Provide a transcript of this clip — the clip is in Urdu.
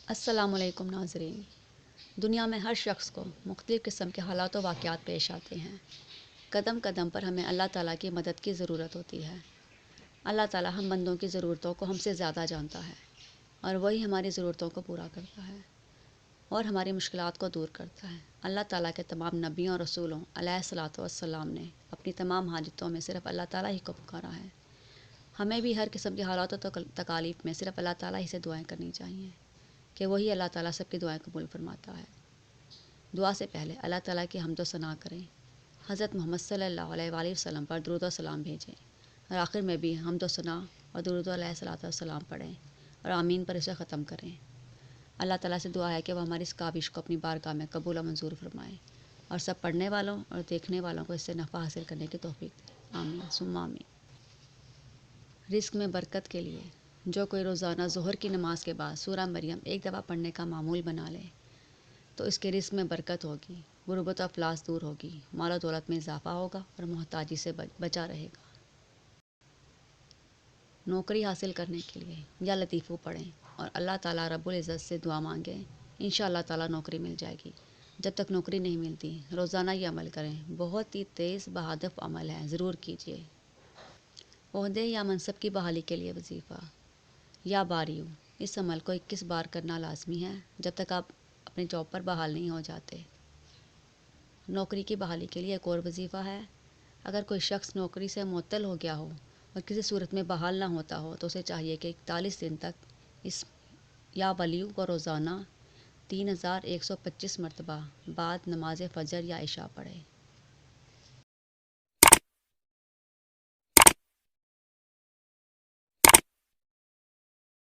السلام علیکم ناظرین۔ دنیا میں ہر شخص کو مختلف قسم کے حالات و واقعات پیش آتے ہیں۔ قدم قدم پر ہمیں اللہ تعالیٰ کی مدد کی ضرورت ہوتی ہے۔ اللہ تعالیٰ ہم بندوں کی ضرورتوں کو ہم سے زیادہ جانتا ہے اور وہی ہماری ضرورتوں کو پورا کرتا ہے اور ہماری مشکلات کو دور کرتا ہے۔ اللہ تعالیٰ کے تمام نبیوں اور رسولوں علیہ الصلاۃ والسلام نے اپنی تمام حاجتوں میں صرف اللہ تعالیٰ ہی کو پکارا ہے۔ ہمیں بھی ہر قسم کے حالات و تکالیف میں صرف اللہ تعالیٰ ہی سے دعائیں کرنی چاہیے کہ وہی اللہ تعالیٰ سب کی دعائیں قبول فرماتا ہے۔ دعا سے پہلے اللہ تعالیٰ کی حمد و ثنا کریں، حضرت محمد صلی اللہ علیہ وآلہ وسلم پر درود و سلام بھیجیں اور آخر میں بھی حمد و ثنا اور درود علیہ الصلاۃ والسلام پڑھیں اور آمین پر اسے ختم کریں۔ اللہ تعالیٰ سے دعا ہے کہ وہ ہماری اس کاوش کو اپنی بارگاہ میں قبول و منظور فرمائے اور سب پڑھنے والوں اور دیکھنے والوں کو اس سے نفع حاصل کرنے کی توفیق دے۔ آمین ثم آمین۔ رزق میں برکت کے لیے جو کوئی روزانہ ظہر کی نماز کے بعد سورہ مریم ایک دفعہ پڑھنے کا معمول بنا لے تو اس کے رزق میں برکت ہوگی، غربت و افلاس دور ہوگی، مال و دولت میں اضافہ ہوگا اور محتاجی سے بچا رہے گا۔ نوکری حاصل کرنے کے لیے یا لطیفوں پڑھیں اور اللہ تعالیٰ رب العزت سے دعا مانگیں، انشاءاللہ تعالیٰ نوکری مل جائے گی۔ جب تک نوکری نہیں ملتی روزانہ یہ عمل کریں، بہت ہی تیز بہادف عمل ہے، ضرور کیجیے۔ عہدے یا منصب کی بحالی کے لیے وظیفہ یا باریوں، اس عمل کو 21 بار کرنا لازمی ہے جب تک آپ اپنے جاب پر بحال نہیں ہو جاتے۔ نوکری کی بحالی کے لیے ایک اور وظیفہ ہے، اگر کوئی شخص نوکری سے معطل ہو گیا ہو اور کسی صورت میں بحال نہ ہوتا ہو تو اسے چاہیے کہ 41 دن تک اس یا ولیو کو روزانہ 3125 مرتبہ بعد نماز فجر یا عشاء پڑھے۔